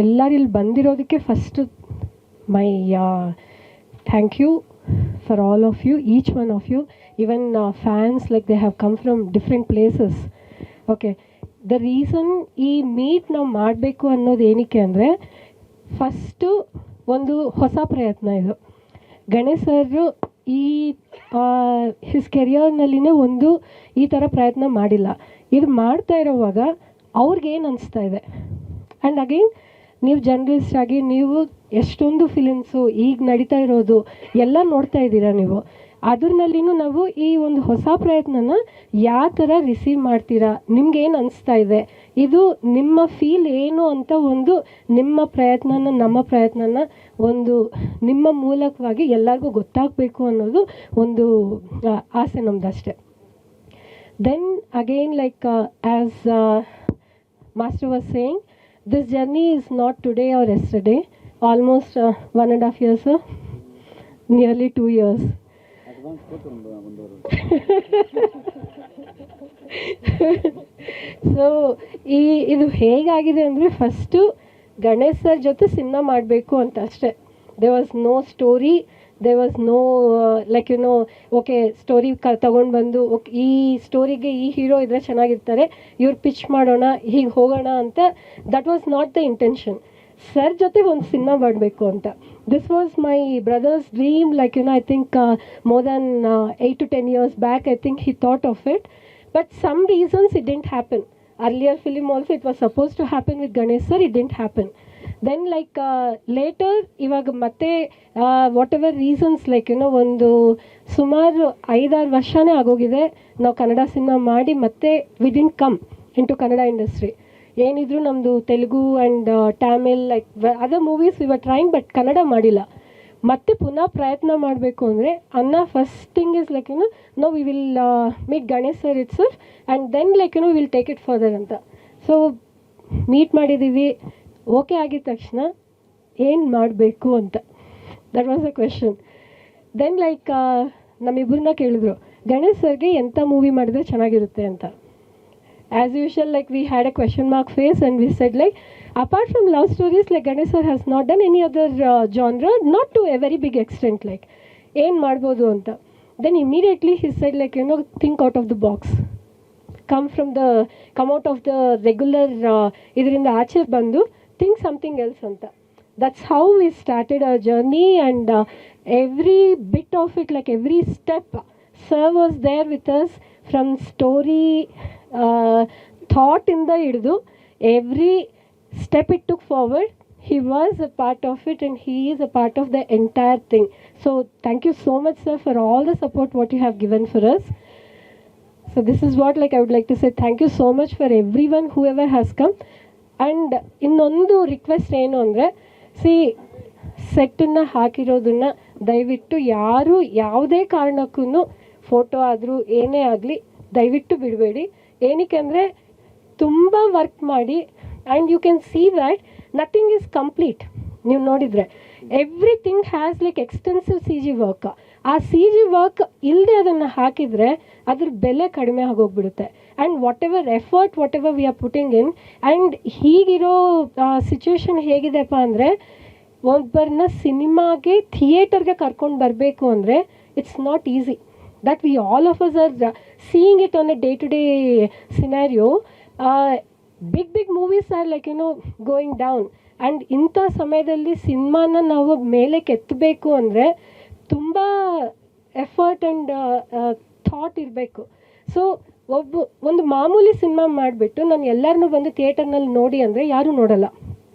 ಎಲ್ಲರೂ ಇಲ್ಲಿ ಬಂದಿರೋದಕ್ಕೆ first my thank you for all of you, each one of you, even fans, like they have come from different places. Okay, the reason ಈ meet ನಾವು ಮಾಡಬೇಕು ಅನ್ನೋದು ಏನಕ್ಕೆ ಅಂದರೆ, ಫಸ್ಟು ಒಂದು ಹೊಸ ಪ್ರಯತ್ನ ಇದು. ಗಣೇಶ್ ಸರ್ ಈ ಹಿಸ್ ಕೆರಿಯರ್ನಲ್ಲಿನೇ ಒಂದು ಈ ಥರ ಪ್ರಯತ್ನ ಮಾಡಿಲ್ಲ. ಇದು ಮಾಡ್ತಾ ಇರೋವಾಗ ಅವ್ರಿಗೇನು ಅನಿಸ್ತಾ ಇದೆ, ಆ್ಯಂಡ್ ಅಗೈನ್ ನೀವು ಜರ್ನಲಿಸ್ಟ್ ಆಗಿ ನೀವು ಎಷ್ಟೊಂದು ಫಿಲಿಮ್ಸು ಈಗ ನಡೀತಾ ಇರೋದು ಎಲ್ಲ ನೋಡ್ತಾ ಇದ್ದೀರಾ ನೀವು. ಅದ್ರಲ್ಲಿನೂ ನಾವು ಈ ಒಂದು ಹೊಸ ಪ್ರಯತ್ನನ ಯಾವ ಥರ ರಿಸೀವ್ ಮಾಡ್ತೀರಾ, ನಿಮ್ಗೇನು ಅನಿಸ್ತಾ ಇದೆ, ಇದು ನಿಮ್ಮ ಫೀಲ್ ಏನು ಅಂತ ಒಂದು ನಿಮ್ಮ ಪ್ರಯತ್ನನ ನಮ್ಮ ಪ್ರಯತ್ನನ ಒಂದು ನಿಮ್ಮ ಮೂಲಕವಾಗಿ ಎಲ್ಲರಿಗೂ ಗೊತ್ತಾಗಬೇಕು ಅನ್ನೋದು ಒಂದು ಆಸೆ ನಮ್ಮದಷ್ಟೆ. Then again like as master was saying, this journey is not today or yesterday, almost 1.5 years, nearly 2 years. So ಇದು ಹೇಗಾಗಿದೆ ಅಂದರೆ, ಫಸ್ಟು ಗಣೇಶ್ ಸರ್ ಜೊತೆ ಸಿನಿಮಾ ಮಾಡಬೇಕು ಅಂತ ಅಷ್ಟೇ. They was no story, they was no like you know okay story ತೊಗೊಂಡು ಬಂದು okay ಈ ಸ್ಟೋರಿಗೆ ಈ ಹೀರೋ ಇದ್ದರೆ ಚೆನ್ನಾಗಿರ್ತಾರೆ, ಇವ್ರು ಪಿಚ್ ಮಾಡೋಣ, ಹೀಗೆ ಹೋಗೋಣ ಅಂತ. That was not the intention. Sir ಜೊತೆ ಒಂದು ಸಿನಿಮಾ ಮಾಡಬೇಕು ಅಂತ. This was my brother's dream, like you know I think more than 8 to 10 years back I think he thought of it. But some reasons it didn't happen. Earlier film also it was suppose to happen with Ganesh sir, it didn't happen. Then like later ಇವಾಗ ಮತ್ತೆ what ever reasons like ಏನೋ ಒಂದು ಸುಮಾರು 5-6 ವರ್ಷನೇ ಆಗೋಗಿದೆ ನಾವು Kannada cinema ಮಾಡಿ, ಮತ್ತೆ we didn't come into Kannada industry. ಏನಿದ್ರು ನಮ್ಮದು Telugu and Tamil like other movies we were trying, but Kannada ಮಾಡಿಲ್ಲ. ಮತ್ತೆ ಪುನಃ ಪ್ರಯತ್ನ ಮಾಡಬೇಕು ಅಂದರೆ ಫಸ್ಟ್ ಥಿಂಗ್ ಇಸ್ ಲೈಕ್ ಏನೋ know we will meet Ganesh sir it sir, and then like ಏನೋ ವಿಲ್ ಟೇಕ್ ಇಟ್ ಫರ್ದರ್ ಅಂತ. ಸೊ ಮೀಟ್ ಮಾಡಿದ್ದೀವಿ, ಓಕೆ ಆಗಿದ ತಕ್ಷಣ ಏನು ಮಾಡಬೇಕು ಅಂತ, that was a question. Then like ನಮ್ಮಿಬ್ಬರನ್ನ ಕೇಳಿದ್ರು ಗಣೇಶ್ ಸರ್ಗೆ ಎಂಥ ಮೂವಿ ಮಾಡಿದ್ರೆ ಚೆನ್ನಾಗಿರುತ್ತೆ ಅಂತ. As usual like we had a question mark face and we said like apart from love stories, like Ganesh sir has not done any other genre, not to a very big extent, like ಏನು ಮಾಡ್ಬೋದು ಅಂತ. Then immediately he said like you know think out of the box, come out of the regular ಇದರಿಂದ ಆಚೆ ಬಂದು think something else ಅಂತ. That's how we started our journey, and every bit of it, like every step, sir was there with us from story thought in the ಹಿಡಿದು every step it took forward. He was a part of it, and he is a part of the entire thing. So thank you so much sir for all the support what you have given for us. So this is what like I would like to say thank you so much for everyone whoever has come. And ಇನ್ನೊಂದು request ಏನು ಅಂದರೆ, ಸೆಟ್ಟನ್ನು ಹಾಕಿರೋದನ್ನು ದಯವಿಟ್ಟು ಯಾರು ಯಾವುದೇ ಕಾರಣಕ್ಕೂ photo ಆದರೂ ಏನೇ ಆಗಲಿ ದಯವಿಟ್ಟು ಬಿಡಬೇಡಿ. ಏನಕ್ಕೆ ಅಂದರೆ ತುಂಬ ವರ್ಕ್ ಮಾಡಿ, and you can see that nothing is complete. ನೀವು ನೋಡಿದರೆ everything has like extensive C G work. ಆ ಸಿ ಜಿ ವರ್ಕ್ ಇಲ್ಲದೆ ಅದನ್ನು ಹಾಕಿದರೆ ಅದ್ರ ಬೆಲೆ ಕಡಿಮೆ ಆಗೋಗ್ಬಿಡುತ್ತೆ. And whatever effort whatever we are putting in, and ಹೀಗಿರೋ ಸಿಚುವೇಶನ್ ಹೇಗಿದೆಪ್ಪ ಅಂದರೆ, ಒಬ್ಬರನ್ನ ಸಿನಿಮಾಗೆ ಥಿಯೇಟರ್ಗೆ ಕರ್ಕೊಂಡು ಬರಬೇಕು ಅಂದರೆ it's not easy. That we all of us are seeing it on a day to day scenario. Big movies are like you know going down, and ಇಂಥ ಸಮಯದಲ್ಲಿ ಸಿನಿಮಾನ ನಾವು ಮೇಲೆ ಕೆತ್ತಬೇಕು ಅಂದರೆ ತುಂಬ ಎಫರ್ಟ್ ಆ್ಯಂಡ್ ಥಾಟ್ ಇರಬೇಕು. ಸೊ ಒಂದು ಮಾಮೂಲಿ ಸಿನಿಮಾ ಮಾಡಿಬಿಟ್ಟು ನಾನು ಎಲ್ಲರನ್ನೂ ಬಂದು ಥಿಯೇಟರ್ನಲ್ಲಿ ನೋಡಿ ಅಂದರೆ ಯಾರೂ ನೋಡಲ್ಲ.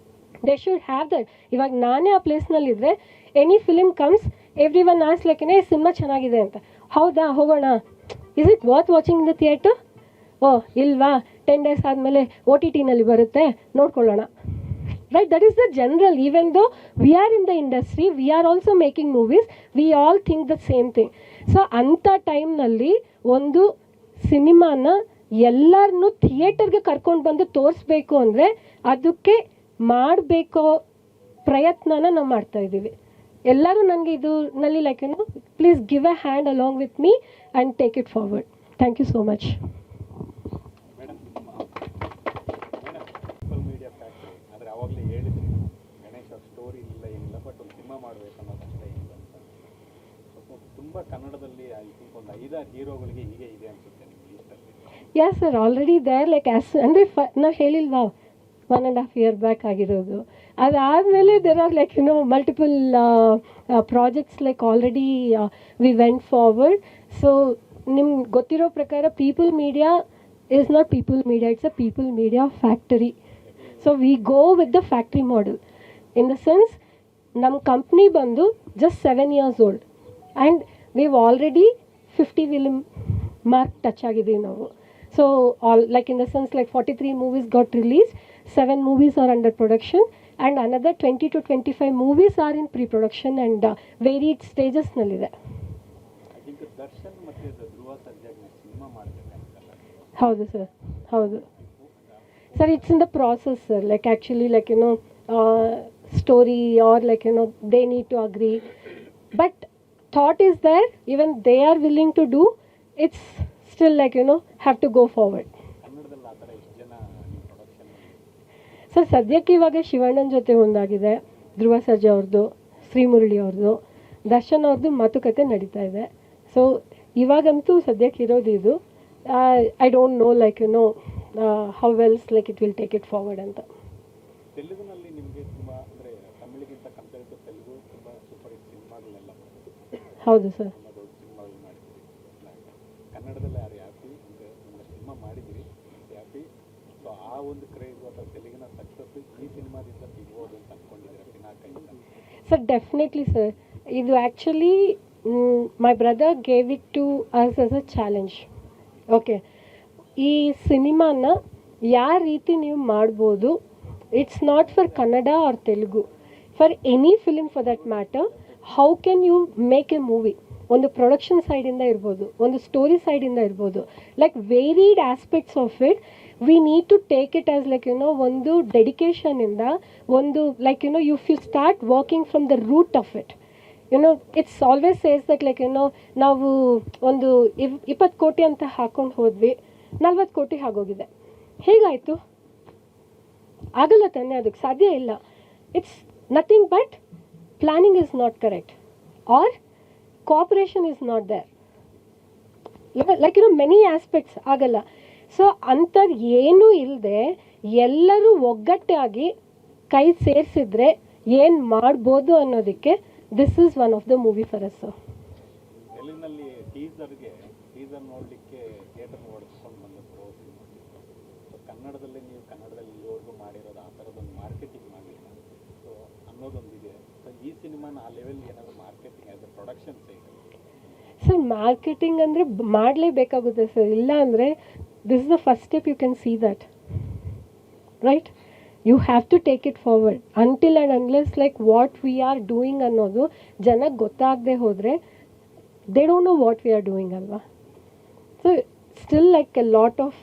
They should have that. ಇವಾಗ ನಾನೇ ಆ ಪ್ಲೇಸ್ನಲ್ಲಿದ್ದರೆ any film comes, everyone has like ಏನೇ ಸಿನಿಮಾ ಚೆನ್ನಾಗಿದೆ ಅಂತ, ಹೌದಾ ಹೋಗೋಣ, is it worth watching the theatre? ಓ ಇಲ್ವಾ, 10 days ಆದಮೇಲೆ ಒ ಟಿ ಟಿನಲ್ಲಿ ಬರುತ್ತೆ ನೋಡ್ಕೊಳ್ಳೋಣ, right? That is the general. Even though we are in the industry, we are also making movies, we all think the same thing. So ಅಂಥ ಟೈಮ್ನಲ್ಲಿ ಒಂದು ಸಿನಿಮಾನ ಎಲ್ಲರನ್ನೂ ಥಿಯೇಟರ್ಗೆ ಕರ್ಕೊಂಡು ಬಂದು ತೋರಿಸ್ಬೇಕು ಅಂದರೆ ಅದಕ್ಕೆ ಮಾಡಬೇಕೋ ಪ್ರಯತ್ನನ ನಾವು ಮಾಡ್ತಾಯಿದ್ದೀವಿ. ಎಲ್ಲರೂ ನನಗೆ ಇದರಲ್ಲಿ like you know please give a hand along with me and take it forward. Thank you so much. Social media factory ಆದರೆ ಅವಾಗಲೇ ಹೇಳಿದ್ರಿ ಸ್ಟೋರಿ ಇಲ್ಲ ಏನಿಲ್ಲ, ಬಟ್ ಒಂದು ಸಿನಿಮಾ ಮಾಡಬೇಕು ಅನ್ನೋದಷ್ಟೇ ಇಲ್ಲ ಅಂತ. ತುಂಬ ಕನ್ನಡದಲ್ಲಿ ಐ ಥಿಂಕ್ ಒಂದು 5-6 ಹೀರೋಗಳಿಗೆ ಹೀಗೆ ಇದೆ ಅನಿಸುತ್ತೆ ನಿಮ್ಮ ಲೀಸ್ಟಲ್ಲಿ. Yeah sir, already there like ಅಂದರೆ ನಾವು ಹೇಳಿಲ್ವಾ 1.5 year ಬ್ಯಾಕ್ ಆಗಿರೋದು. ಅದಾದಮೇಲೆ there are like multiple projects like already we went forward. So ನಿಮ್ಗೆ ಗೊತ್ತಿರೋ ಪ್ರಕಾರ people media is not people media, it's a people media factory. So we go with the factory model. In the sense, nam company bandu just 7 years old and we've already 50 film mark touch agide now. So all like in the sense like 43 movies got released, 7 movies are under production and another 20 to 25 movies are in pre-production and varied stages nallide. I think Darshan ಮತ್ತೆ ಧ್ರುವ ಸರ್ಜಾಗೆ cinema ಮಾಡಬೇಕಂತಲ್ಲ. ಹೌದು sir, ಹೌದು sir. It's in the process sir, like actually like story are like they need to agree, but thought is there, even they are willing to do, it's still like have to go forward. ಕನ್ನಡದಲ್ಲಿ ಆ ಥರ ಎಷ್ಟು ಜನ production sir ಸದ್ಯಕ್ಕೆ ಇವಾಗ ಶಿವಣ್ಣನ ಜೊತೆ ಒಂದಾಗಿದೆ, ಧ್ರುವ ಸರ್ಜಾ ಅವ್ರದ್ದು, ಶ್ರೀಮುರಳಿ ಅವ್ರದ್ದು, ದರ್ಶನ್ ಅವ್ರದ್ದು ಮಾತುಕತೆ ನಡೀತಾ ಇದೆ. ಸೊ ಇವಾಗಂತೂ ಸದ್ಯಕ್ಕೆ ಇರೋದು ಇದು. I don't know like how else like it will take it forward ಅಂತ. ತೆಲುಗಿನಲ್ಲಿ ನಿಮಗೆ ತುಂಬ ಅಂದರೆ ತಮಿಳಿಗಿಂತ ಕಂಪೇರ್ ಟು ತೆಲುಗು ತುಂಬ ಸೂಪರ್ ಹಿಟ್ ಸಿನಿಮಾಗಳೆಲ್ಲ ಹೌದು ಸರ್, ತುಂಬ ದೊಡ್ಡ ಸಿನಿಮಾಗಳು ಮಾಡಿದ್ದೀರಿ. ಕನ್ನಡದಲ್ಲಿ ಯಾರು ಹ್ಯಾಪಿ ಅಂದರೆ ನಿಮ್ಮ ಸಿನಿಮಾ ಮಾಡಿದ್ದೀರಿ ಹ್ಯಾಪಿ. ಸೊ ಆ ಒಂದು ಕ್ರೇಜ್ ಅಥವಾ ತೆಲುಗಿನ ಸಕ್ಸಸ್ ಈ ಸಿನಿಮಾದಿಂದ ಸಿಗ್ಬೋದು ಅಂತ ಅಂದ್ಕೊಂಡಿದ್ದೀರಾ ಪಿನಾಕೈಯಿಂದ? Sir definitely sir. ಇದು actually my brother gave it to us as a challenge. Okay, ಈ ಸಿನಿಮಾನ ಯಾವ ರೀತಿ ನೀವು ಮಾಡ್ಬೋದು, it's not for Kannada or Telugu, for any film for that matter. How can you make a movie? ಒಂದು ಪ್ರೊಡಕ್ಷನ್ ಸೈಡಿಂದ ಇರ್ಬೋದು, ಒಂದು ಸ್ಟೋರಿ ಸೈಡಿಂದ ಇರ್ಬೋದು, like varied aspects of it. We need to take it as like ಒಂದು ಡೆಡಿಕೇಶನಿಂದ, ಒಂದು like if you start working from the root of it, it's always says that like ನಾವು ಒಂದು 20 ಕೋಟಿ ಅಂತ ಹಾಕೊಂಡು ಹೋದ್ವಿ, 40 ಕೋಟಿ ಆಗೋಗಿದೆ. ಹೇಗಾಯಿತು? ಆಗಲ್ಲ ತಾನೇ, ಅದಕ್ಕೆ ಸಾಧ್ಯ ಇಲ್ಲ. It's nothing but planning is not correct or cooperation is not there, like many aspects ಆಗಲ್ಲ. ಸೊ ಅಂಥದ್ದು ಏನೂ ಇಲ್ಲದೆ ಎಲ್ಲರೂ ಒಗ್ಗಟ್ಟಾಗಿ ಕೈ ಸೇರಿಸಿದ್ರೆ ಏನು ಮಾಡ್ಬೋದು ಅನ್ನೋದಕ್ಕೆ this is one of the movie for us. ತೆಲುಗಿನಲ್ಲಿ ಟೀಸರ್ ನೋಡಲಿಕ್ಕೆ ಥಿಯೇಟರ್ ಓಡಿಸ್ಕೊಂಡು ಬಂದದ್ದು ಸಿನಿಮಾ. ಸೊ ಕನ್ನಡದಲ್ಲಿ ನೀವು ಕನ್ನಡದಲ್ಲಿ ಇಲ್ಲಿವರೆಗೂ ಮಾಡಿರೋದು ಆ ಥರದೊಂದು ಮಾರ್ಕೆಟಿಂಗ್ ಮಾಡಲಿಲ್ಲ ಸೊ ಅನ್ನೋದೊಂದಿದೆ. ಸೊ ಈ ಸಿನಿಮಾನ ಆ ಲೆವೆಲ್ ಏನಾದರೂ marketing as a production side? Sir marketing ಅಂದರೆ ಮಾಡಲೇಬೇಕಾಗುತ್ತೆ ಸರ್, ಇಲ್ಲ ಅಂದರೆ this is the first step. You can see that right. You have to take it forward until and unless like what we are doing ಅನ್ನೋದು ಜನಕ್ಕೆ ಗೊತ್ತಾಗದೆ ಹೋದರೆ they don't know what we are doing ಅಲ್ವಾ. So still like a lot of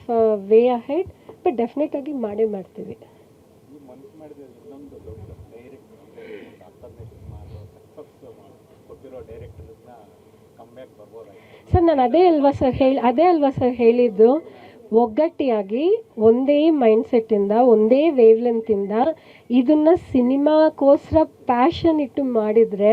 way ahead, but definite ಆಗಿ ಮಾಡೇ ಮಾಡ್ತೀವಿ. ನೀವು ಮನಸ್ಸು ಮಾಡಿದ್ರೆ ಇನ್ನೊಂದು ದೊಡ್ಡ ಡೈರೆಕ್ಟ್ 10ನೇ ಸಿನಿಮಾ ಸಕ್ಸಸ್ ಕೊಟ್ಟಿರೋ ಡೈರೆಕ್ಟರ್ನ ಕಮ್ ಬ್ಯಾಕ್ ಬರ್ಬೋದಾಯ್ತು. ಸರ್ ನಾನು ಅದೇ ಅಲ್ವಾ ಸರ್ ಹೇಳಿದ್ದು, ಒಗ್ಗಟ್ಟಿಯಾಗಿ ಒಂದೇ ಮೈಂಡ್ಸೆಟ್ಟಿಂದ, ಒಂದೇ ವೇವ್ ಲೆಂತಿಂದ ಇದನ್ನು ಸಿನಿಮಾಕ್ಕೋಸ್ಕರ ಪ್ಯಾಷನ್ ಇಟ್ಟು ಮಾಡಿದರೆ,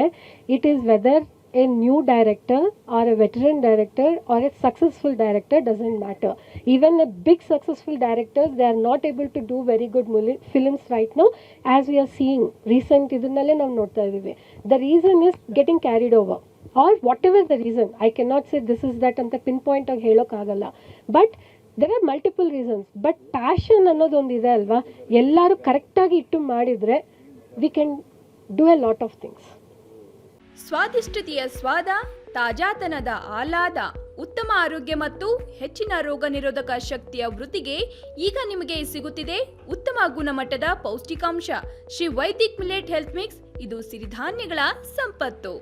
it is whether a new director or a veteran director or a successful director, doesn't matter. Even a big successful directors they are not able to do very good films right now as we are seeing recent ಇದನ್ನಲ್ಲೇ ನಾವು ನೋಡ್ತಾ ಇದ್ದೀವಿ. The reason is getting carried over or whatever the reason. I can not say this is that ಅಂತ pinpoint ಆಗಿ ಹೇಳೋಕ್ಕಾಗಲ್ಲ, but there are multiple reasons. But passion ಅನ್ನೋದೊಂದು ಇದೆ ಅಲ್ವಾ, ಎಲ್ಲರೂ ಕರೆಕ್ಟಾಗಿ ಇಟ್ಟು ಮಾಡಿದರೆ we can do a lot of things. ಸ್ವಾದಿಷ್ಟತೆಯ ಸ್ವಾದ, ತಾಜಾತನದ ಆಹ್ಲಾದ, ಉತ್ತಮ ಆರೋಗ್ಯ ಮತ್ತು ಹೆಚ್ಚಿನ ರೋಗ ನಿರೋಧಕ ಶಕ್ತಿಯ ವೃದ್ಧಿಗೆ ಈಗ ನಿಮಗೆ ಸಿಗುತ್ತಿದೆ ಉತ್ತಮ ಗುಣಮಟ್ಟದ ಪೌಷ್ಟಿಕಾಂಶ Shri Vaidik millet health mix. ಇದು ಸಿರಿಧಾನ್ಯಗಳ ಸಂಪತ್ತು.